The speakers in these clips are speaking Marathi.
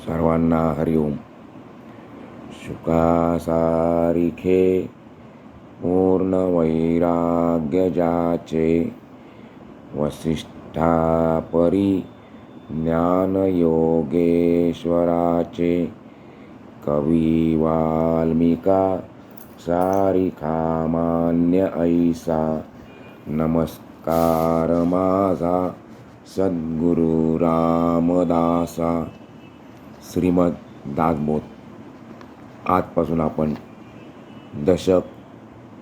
सर्वांना हरिओम. शुकासारिखे पूर्ण वैराग्य जाचे, वसिष्ठापरी ज्ञान योगेश्वराचे. कवी वाल्मिका सारिखा मान्य ऐसा, नमस्कार माझा सद्गुरु रामदासा. श्रीमद दासबोध. आजपासून आपण दशक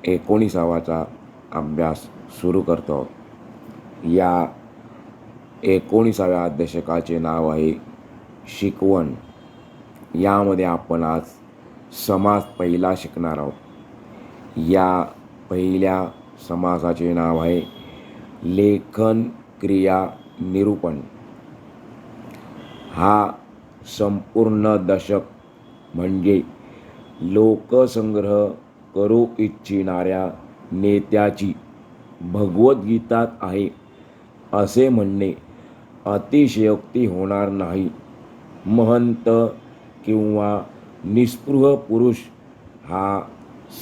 19वा अभ्यास सुरू करतो आहोत. या 19व्या दशकाचे नाव आहे शिकवण. यामध्ये आपण आज समास पहिला शिकणार आहोत. या पहिल्या समासाचे नाव आहे लेखन क्रिया निरूपण. हा संपूर्ण दशक म्हणजे लोकसंग्रह करू इच्छिणाऱ्या नेत्याची भगवद्गीता आहे असे म्हणणे अतिशयोक्ती होणार नाही. महंत किंवा निस्पृह पुरुष हा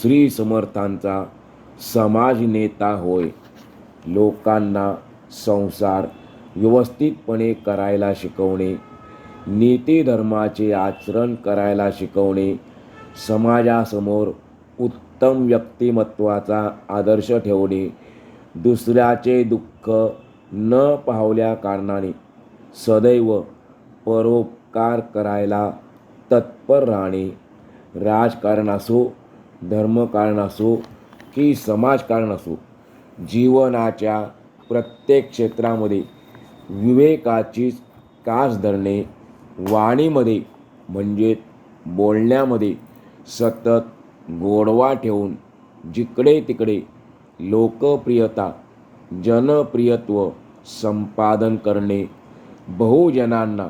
श्री समर्थांचा समाज नेता होय. लोकांना संसार व्यवस्थितपणे करायला शिकवणे, नीतिधर्माचे आचरण करायला शिकवणे, समाजासमोर उत्तम व्यक्तिमत्वाचा आदर्श ठेवणे, दुसऱ्याचे दुःख न पाहल्या कारणाने सदैव परोपकार करायला तत्पर राहणे, राजकारण असो, धर्मकारण असो की समाजकारण असो, जीवनाच्या प्रत्येक क्षेत्रामध्ये विवेकाची कास धरणे, वाणीमध्ये म्हणजे बोलण्यामध्ये सतत गोडवा ठेवून जिकडे तिकडे लोकप्रियता जनप्रियत्व संपादन करणे, बहुजनांना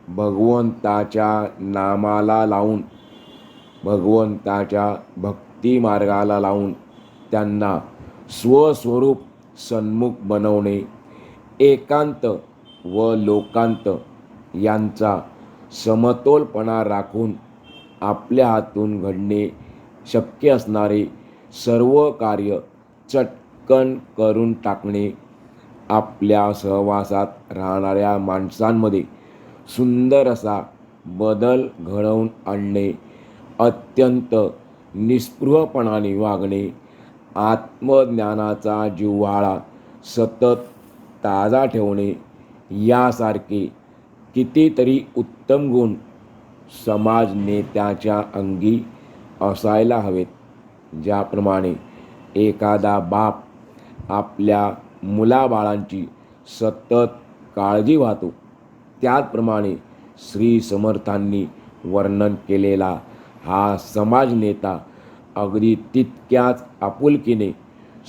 भगवंताच्या नामाला लावून, भगवंताच्या भक्ती मार्गाला लावून त्यांना स्वस्वरूप सन्मुख बनवणे, एकांत व लोकांत यांचा समतोलपणा राखून आपल्या हातून घडणे शक्य असणारे सर्व कार्य चटकन करून टाकणे, आपल्या सहवासात राहणाऱ्या माणसांमध्ये सुंदर असा बदल घडवून आणणे, अत्यंत निस्पृहपणाने वागणे, आत्मज्ञानाचा जिव्हाळा सतत ताजा ठेवणे यासारखे कितीतरी उत्तम गुण समाज नेत्याच्या अंगी असायला हवेत. ज्याप्रमाणे एखादा बाप आपल्या मुलाबाळांची सतत काळजी वाहतो, त्याचप्रमाणे श्री समर्थांनी वर्णन केलेला हा समाज नेता अगदी तितक्याच आपुलकीने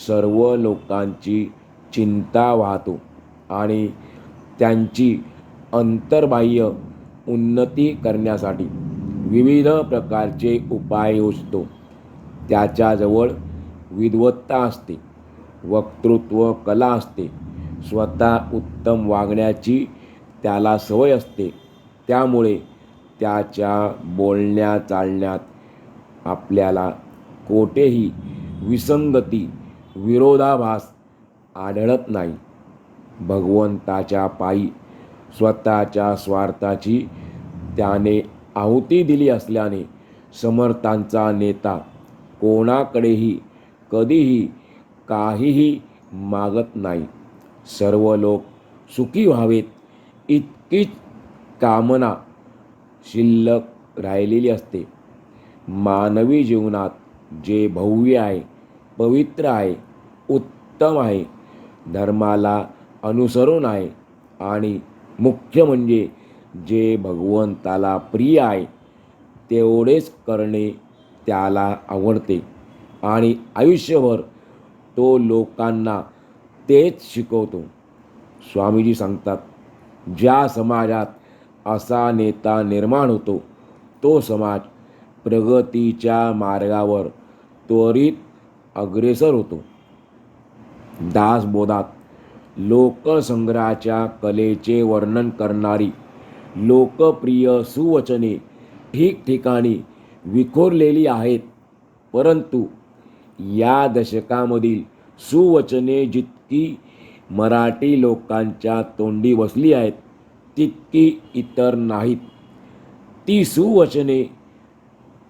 सर्व लोकांची चिंता वाहतो आणि त्यांची अंतर्बाह्य उन्नती करण्यासाठी विविध प्रकारचे उपाय योजतो. त्याच्याजवळ विद्वत्ता असते, वक्तृत्व कला असते, स्वतः उत्तम वागण्याची त्याला सवय असते. त्यामुळे त्याच्या बोलण्या चालण्यात आपल्याला कोठेही विसंगती, विरोधाभास आढळत नाही. भगवंताच्या पायी स्वतःच्या स्वार्थाची त्याने आहुती दिली असल्याने समर्थांचा नेता कोणाकडेही कधीही काहीही मागत नाही. सर्व लोक सुखी व्हावेत इतकीच कामना शिल्लक राहिलेली असते. मानवी जीवनात जे भव्य आहे, पवित्र आहे, उत्तम आहे, धर्माला अनुसरून आहे आणि मुख्य म्हणजे जे भगवंताला प्रिय आहे तेवढेच करणे त्याला आवडते आणि आयुष्यभर तो लोकांना तेच शिकवतो. स्वामीजी सांगतात, ज्या समाजात असा नेता निर्माण होतो तो समाज प्रगतीच्या मार्गावर त्वरित अग्रेसर होतो. दासबोधात लोकसंग्रहाच्या कलेचे वर्णन करणारी लोकप्रिय सुवचने ठिकठिकाणी विखुरलेली आहेत, परंतु या दशकामधील सुवचने जितकी मराठी लोकांच्या तोंडी बसली आहेत तितकी इतर नाहीत. ती सुवचने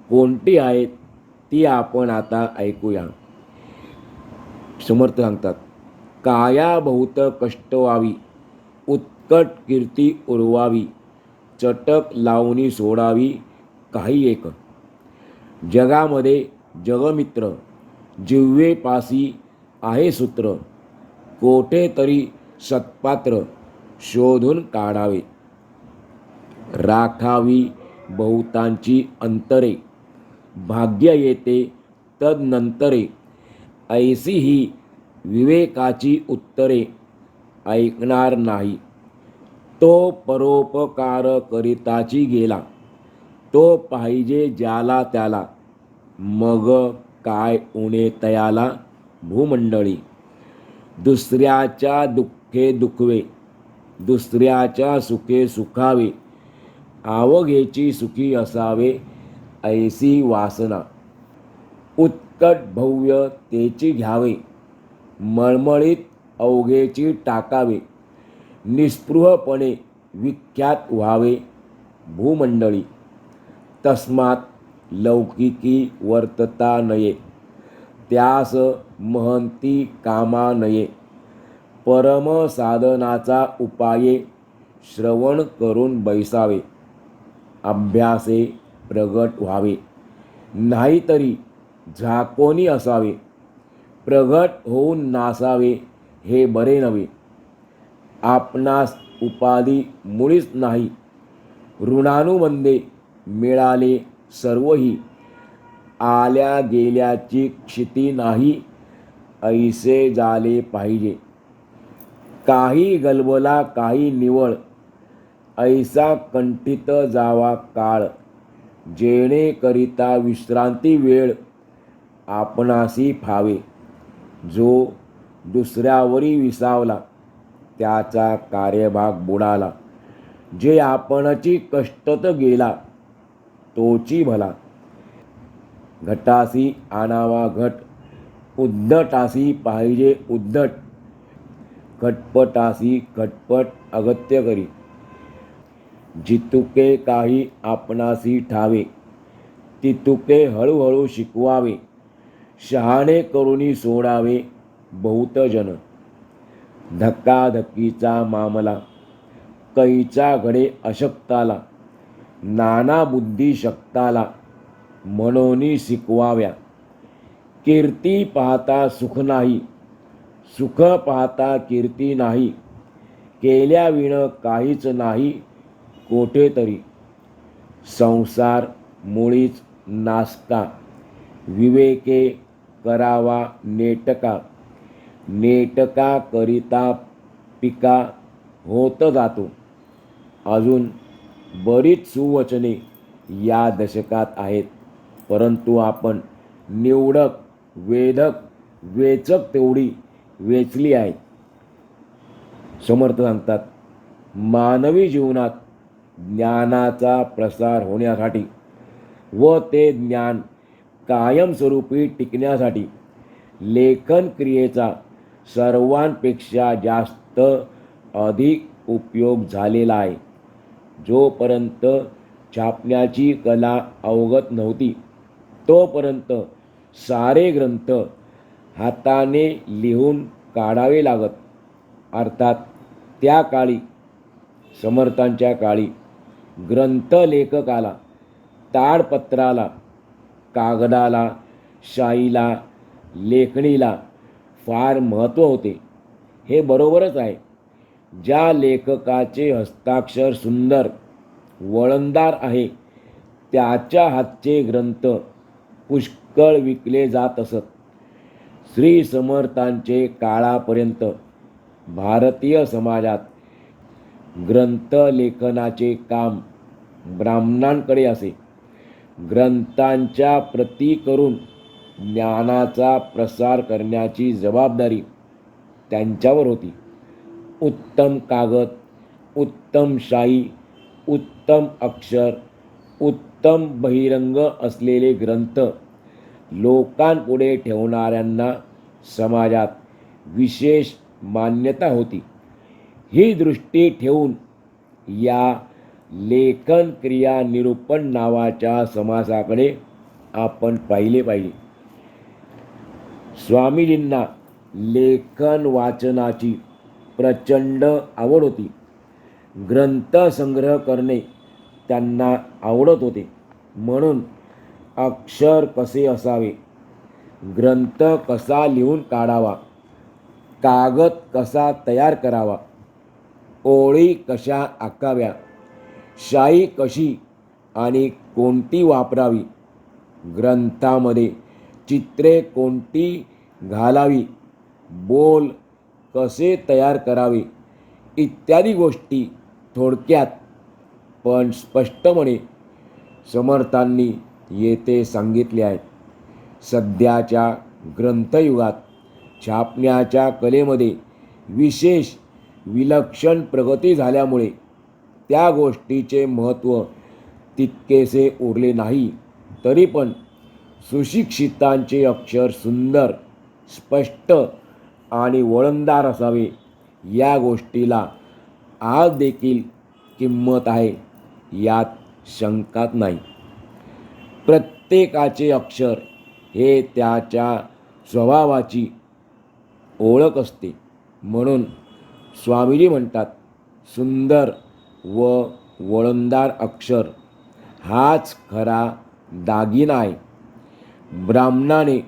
कोणती आहेत ती आपण आता ऐकूया. समर्थ सांगतात, काया बहुत कष्ट व्हावी, उत्कट कीर्ती उरवावी, चटक लावणी सोडावी काही एक. जगामध्ये जगमित्र, जिव्हेपासी आहे सूत्र, कोठे तरी सत्पात्र शोधून काढावे. राखावी बहुतांची अंतरे, भाग्य येते तदनंतरे, ऐसी ही विवेकाची उत्तरे ऐकणार नाही. तो परोपकार करिताची गेला, तो पाहिजे ज्याला त्याला, मग काय उणे तयाला भूमंडळी. दुसऱ्याच्या दुःखे दुखवे, दुसऱ्याच्या सुखे सुखावे, आवघेची सुखी असावे ऐसी वासना. उत्कट भव्य तेची घ्यावे, मळमळीत अवघेची टाकावे, निस्पृहपणे विख्यात व्हावे भूमंडळी. तस्मात लौकिकी वर्तता नये, त्यास महंती कामा नये. परम साधनाचा उपाये श्रवण करून बैसावे, अभ्यासे प्रगट व्हावे. नाहीतरी झाकोनी असावे, प्रगट होऊन नासावे हे बरे नव्हे. आपणास उपाधी मुळीच नाही, ऋणानुबंधे मिळाले सर्वही, आल्या गेल्याची क्षिती नाही ऐसे झाले पाहिजे. काही गलबला काही निवळ, ऐसा कंठित जावा काळ, जेणेकरिता विश्रांती वेळ आपणासी फावे. जो दुसऱ्यावरी विसावला, त्याचा कार्यभाग बुडाला, जे आपणची कष्टत गेला तोची भला. घटासी आणावा घट, उद्धटासी पाहिजे उद्धट, खटपटासी खटपट अगत्य करी. जितुके काही आपणासी ठावे, तितुके हळूहळू शिकवावे. शहाणे करुनी सोडावे बहुत जन, धक्काधक्कीचा मामला, कैचा घडे अशक्ताला. नाना बुद्धी शक्ताला, म्हणून शिकवाव्या. कीर्ती पाहता सुख नाही, सुख पाहता कीर्ती नाही. केल्याविण काहीच नाही कोठेतरी. संसार मुळीच नासका, विवेके करावा नेटका. नेटका करिता पिका होत जातो. अजून बरीच सुवचने या दशकात आहेत, परंतु आपण निवडक, वेधक, वेचक तेवढी वेचली आहेत. समर्थ सांगतात, मानवी जीवनात ज्ञानाचा प्रसार होण्यासाठी व ते ज्ञान कायमस्वरूपी टिकण्यासाठी लेखन क्रियेचा सर्वांपेक्षा जास्त अधिक उपयोग झालेला आहे. जोपर्यंत छापण्याची कला अवगत नव्हती तोपर्यंत सारे ग्रंथ हाताने लिहून काढावे लागत. अर्थात त्या काळी, समर्थांच्या काळी, ग्रंथलेखकाला, ताडपत्राला, कागदाला, शाईला, लेखणीला फार महत्त्व होते. हे बरोबरच आहे. ज्या लेखकाचे हस्ताक्षर सुंदर, वळणदार आहे, त्याच्या हातचे ग्रंथ पुष्कळ विकले जात असत. श्री समर्थांचे काळापर्यंत भारतीय समाजात ग्रंथलेखनाचे काम ब्राह्मणांकडे असे. ग्रंथांच्या प्रती करून ज्ञानाचा प्रसार करण्याची जबाबदारी त्यांच्यावर होती. उत्तम कागद, उत्तम शाई, उत्तम अक्षर, उत्तम बहिरंग असलेले ग्रंथ लोकांपुढे ठेवणाऱ्यांना समाजात विशेष मान्यता होती. ही दृष्टी ठेवून या लेखन क्रिया निरूपण नावाच्या समासाकडे आपण पाहिले पाहिजे. स्वामीजींना लेखन वाचनाची प्रचंड आवड होती. ग्रंथसंग्रह करणे त्यांना आवडत होते. म्हणून अक्षर कसे असावे, ग्रंथ कसा लिहून काढावा, कागद कसा तयार करावा, ओळी कशा आखाव्या, शाई कशी आणि कोणती वापरावी, ग्रंथामध्ये चित्रे कोणती घालावी, बोल कसे तयार करावे इत्यादी गोष्टी थोडक्यात पण स्पष्टपणे समर्थांनी येथे सांगितले आहेत. सध्याच्या ग्रंथयुगात छापण्याच्या कलेमध्ये विशेष विलक्षण प्रगती झाल्यामुळे त्या गोष्टीचे महत्त्व तितकेसे उरले नाही. तरी पण सुशिक्षितांचे अक्षर सुंदर, स्पष्ट आणि वळणदार असावे या गोष्टीला आज देखील किंमत आहे, यात शंकाच नाही. प्रत्येकाचे अक्षर हे त्याच्या स्वभावाची ओळख असते. म्हणून स्वामीजी म्हणतात, सुंदर व वळणदार अक्षर हाच खरा दागिना आहे. ब्राह्मणाने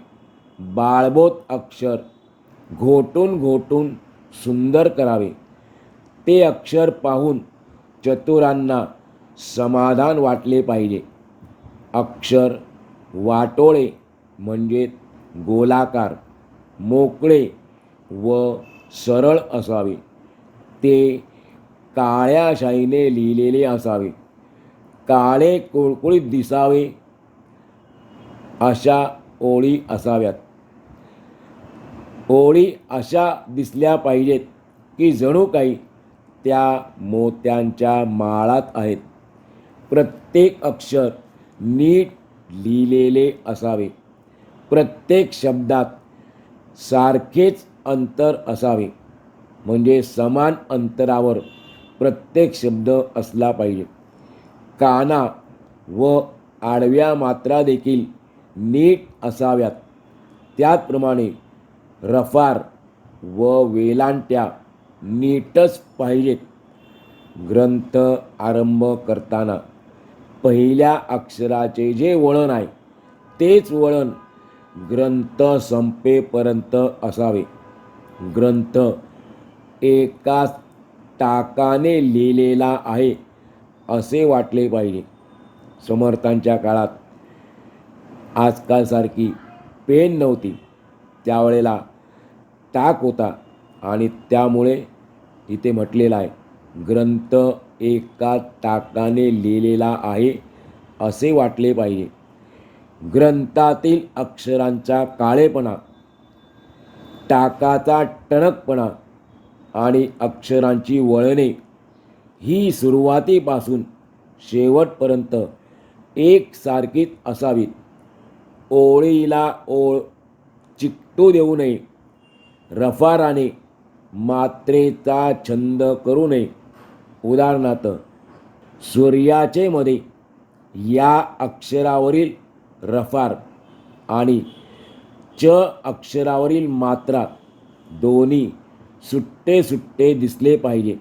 बाळबोध अक्षर घोटून घोटून सुंदर करावे. ते अक्षर पाहून चतुरांना समाधान वाटले पाहिजे. अक्षर वाटोळे म्हणजे गोलाकार, मोकळे व सरळ असावे. ते काळ्या शाईने लिहिलेले असावे. काळे कुळकुळीत दिसावे अशा ओळी असाव्यात. ओळी अशा दिसल्या पाहिजेत की जणू काही त्या मोत्यांच्या माळात आहेत. प्रत्येक अक्षर नीट लिहिलेले असावे. प्रत्येक शब्दात सारखेच अंतर असावे, म्हणजे समान अंतरावर प्रत्येक शब्द असला पाहिजे. काना व आडव्या मात्रा देखील नीट असाव्यात. त्याचप्रमाणे रफार व वेलांट्या नीटच पाहिजेत. ग्रंथ आरंभ करताना पहिल्या अक्षराचे जे वळण आहे तेच वळण ग्रंथ संपेपर्यंत असावे. ग्रंथ एकाच टाकाने लिहिलेला आहे असे वाटले पाहिजे. समर्थांच्या काळात आजकालसारखी पेन नव्हती. त्यावेळेला टाक होता आणि त्यामुळे इथे म्हटलेलं आहे, ग्रंथ एका टाकाने लिहिलेला आहे असे वाटले पाहिजे. ग्रंथातील अक्षरांचा काळेपणा, टाकाचा टणकपणा आणि अक्षरांची वळणे ही सुरुवातीपासून शेवटपर्यंत एकसारखीच असावीत. ओळीला ओळ चिकटू देऊ नये. रफाराने मात्रेचा छंद करू नये. उदाहरणार्थ, सूर्याचे मध्ये या अक्षरावरील रफार आणि च अक्षरावरील मात्रा दोन्ही सुट्टे सुट्टे दिसले पाहिजे.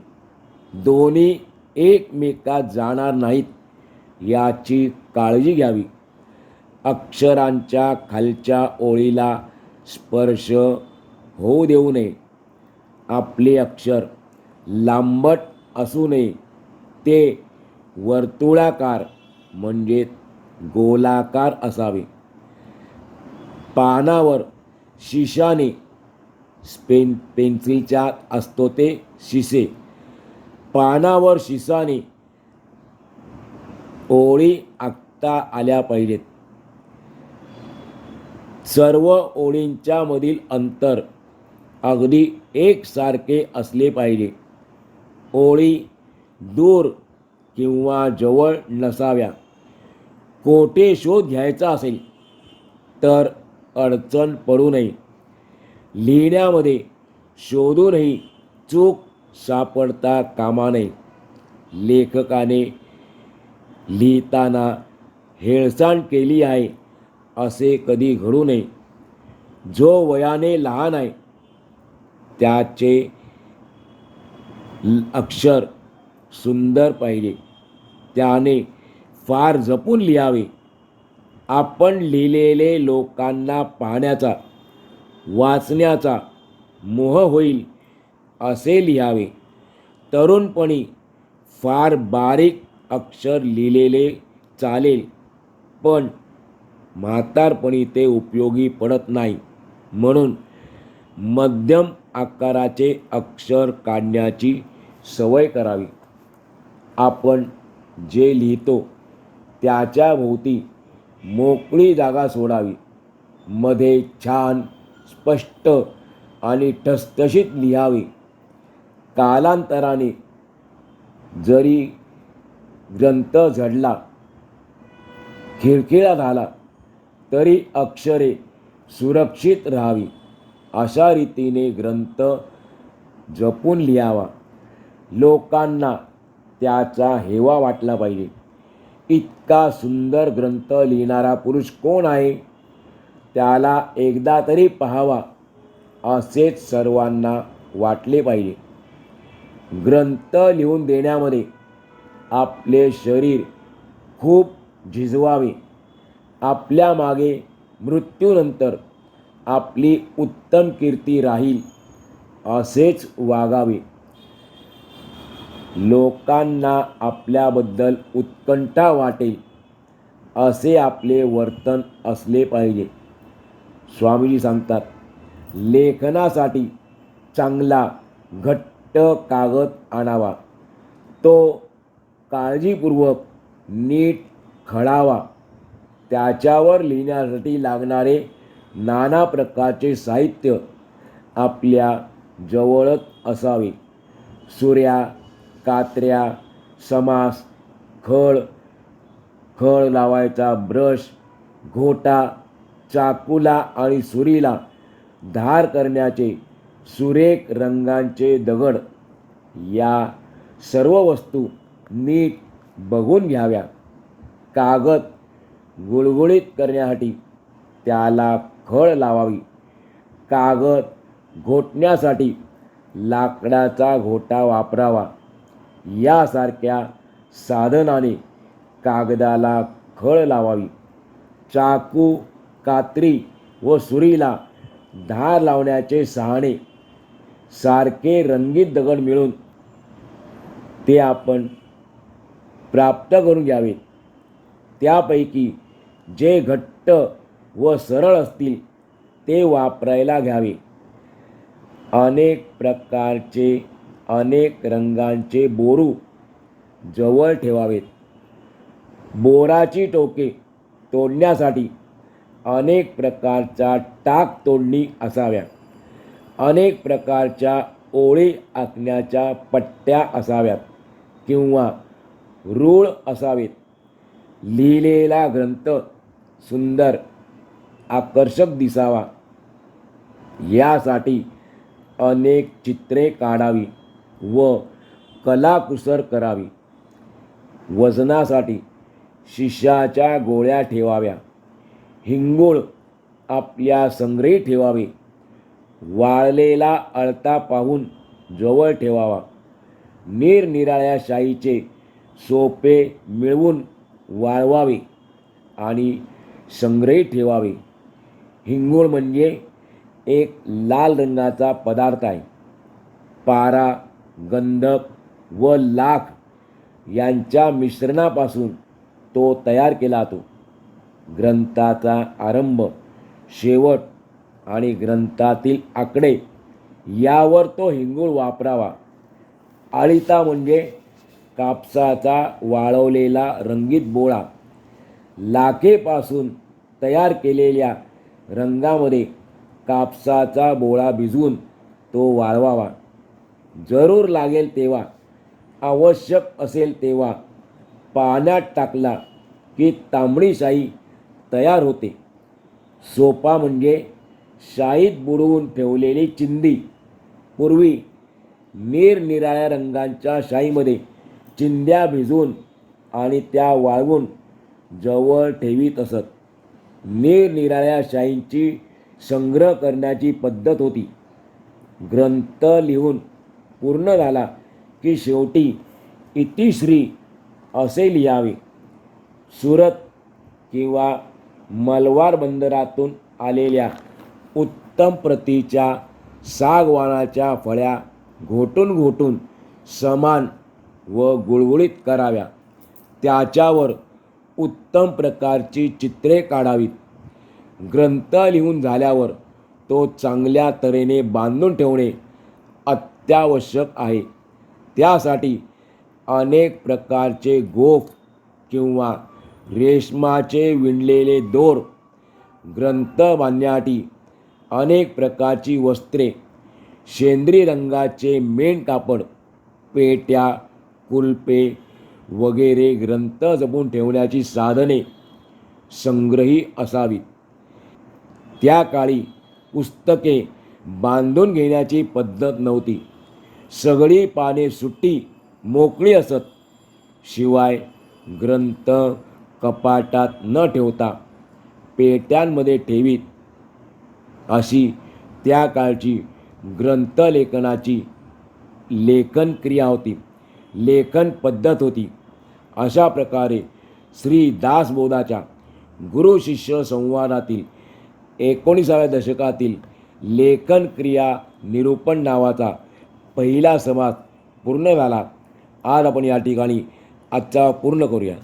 दोन्ही एकमेकात जाणार नाहीत याची काळजी घ्यावी. अक्षरांच्या खालच्या ओळीला स्पर्श होऊ देऊ नये. आपले अक्षर लांबट असू नये. ते वर्तुळाकार म्हणजे गोलाकार असावे. पानावर शिशाने, पेन्सिलच्या असतो ते शिसे, पानावर शिसाने ओळी आखता आल्या पाहिजेत. सर्व ओळींच्या मधील अंतर अगदी एकसारखे असले पाहिजे. ओळी दूर किंवा जवळ नसाव्या. कोठे शोध घ्यायचा असेल तर अडचण पडू नये. लिहिण्यामध्ये शोधूनही चूक सापडता कामा नये. लेखकाने लिहिताना हेळसांड केली आहे असे कधी घडू नये. जो वयाने लहान आहे त्याचे अक्षर सुंदर पाहिजे. त्याने फार जपून लिहावे. आपण लिहिलेले लोकांना पाहण्याचा वाचण्याचा मोह होईल असे लिहावे. तरुणपणी फार बारीक अक्षर लिहिलेले चालेल, पण म्हातारपणी ते उपयोगी पडत नाही. म्हणून मध्यम आकाराचे अक्षर काढण्याची सवय करावी. आपण जे लिहितो त्याच्या भोवती मोकळी जागा सोडावी. मध्ये छान स्पष्ट आणि ठसठशीत लिहावे. कालांतराने जरी ग्रंथ झडला खिळखिळा झाला तरी अक्षरे सुरक्षित राहावी. अशा रीतीने ग्रंथ जपून लिहावा. लोकांना त्याचा हेवा वाटला पाहिजे. इतका सुंदर ग्रंथ लिहिणारा पुरुष कोण आहे, त्याला एकदा तरी पाहावा असेच सर्वांना वाटले पाहिजे. ग्रंथ लिहून देण्यामध्ये आपले शरीर खूप झिजवावे. आपल्या मागे मृत्यूनंतर आपली उत्तम कीर्ती राहील असेच वागावे. लोकांना आपल्याबद्दल उत्कंठा वाटेल असे आपले वर्तन असले पाहिजे. स्वामीजी सांगतात, लेखनासाठी चांगला घट्ट कागद आणावा. तो काळजीपूर्वक नीट खडावा. त्याच्यावर लिहिण्यासाठी लागणारे नाना प्रकारचे साहित्य आपल्या जवळच असावे. सुऱ्या, कात्र्या, समास, खळ लावायचा ब्रश, घोटा, चाकूला आणि सुरीला धार करण्याचे सुरेख रंगांचे दगड या सर्व वस्तू नीट बघून घ्याव्या. कागद गुळगुळीत करण्यासाठी त्याला खळ लावावी. कागद घोटण्यासाठी लाकडाचा घोटा वापरावा. यासारख्या साधनाने कागदाला खळ लावावी. चाकू, कात्री व सुरीला धार लावण्याचे सहाणे सारखे रंगीत दगड मिळून ते आपण प्राप्त करून घ्यावे. त्यापैकी जे घट्ट व सरळ असतील ते वापरायला घ्यावे. अनेक प्रकारचे अनेक रंगांचे बोरू जवळ ठेवावेत. बोराची टोके तोडण्यासाठी अनेक प्रकारच्या टाक तोडणी असाव्या. अनेक प्रकारच्या ओळी आखण्याच्या पट्ट्या असाव्यात किंवा रूळ असावेत. लिहिलेला ग्रंथ सुंदर आकर्षक दिसावा यासाठी अनेक चित्रे काढावी व कलाकुसर करावी. वजनासाठी शिशाच्या गोळ्या ठेवाव्या. हिंगूळ आपल्या संग्रही ठेवावे. वाळलेला अळता पाहून जवळ ठेवावा. निरनिराळ्या शाईचे सोपे मिळवून वाळवावे आणि संग्रही ठेवावे. हिंगूळ म्हणजे एक लाल रंगाचा पदार्थ आहे. पारा, गंधक व लाख यांच्या मिश्रणापासून तो तयार केला जातो. ग्रंथाचा आरंभ, शेवट आणि ग्रंथातील आकडे यावर तो हिंगूळ वापरावा. आळीता म्हणजे कापसाचा वाळवलेला रंगीत बोळा. लाखेपासून तयार केलेल्या रंगामध्ये कापसाचा बोळा भिजवून तो वाळवावा. जरूर लागेल तेव्हा, आवश्यक असेल तेव्हा पाण्यात टाकला की तांबडी शाई तयार होते. सोपा म्हणजे शाईत बुडवून ठेवलेली चिंदी. पूर्वी निरनिराळ्या रंगांच्या शाईमध्ये चिंध्या भिजवून आणि त्या वाळवून जवळ ठेवीत असत. निरनिराळ्या शाईंची संग्रह करण्याची पद्धत होती. ग्रंथ लिहून पूर्ण झाला की शेवटी इतिश्री असे लिहावे. सुरत किंवा मलबार बंदरातून आलेल्या उत्तम प्रतीच्या सागवानाच्या फळ्या घोटून घोटून समान व गुळगुळीत कराव्या. त्याच्यावर उत्तम प्रकारची चित्रे काढावीत. ग्रंथ लिहून झाल्यावर तो चांगल्या तऱ्हेने बांधून ठेवणे अत्यावश्यक आहे. त्यासाठी अनेक प्रकारचे गोफ किंवा रेशमाचे विणलेले दोर, ग्रंथ बांधण्यासाठी अनेक प्रकारची वस्त्रे, शेंद्री रंगाचे मेण कापड, पेट्या, कुलपे वगैरे ग्रंथ जपून ठेवण्याची साधने संग्रही असावीत. त्या काळी पुस्तके बांधून घेण्याची पद्धत नव्हती. सगळी पाने सुट्टी मोकळी असत. शिवाय ग्रंथ कपाटात न ठेवता पेट्यांमध्ये ठेवीत. अशी त्या काळची ग्रंथलेखनाची लेखन क्रिया होती, लेखन पद्धत होती. अशा प्रकारे श्री दासबोधाच्या गुरु शिष्य संवादातील 19व्या दशकातील लेखन क्रिया निरूपण नावाचा पहिला समास पूर्ण झाला. आज आपण या ठिकाणी आजचा पूर्ण करूया.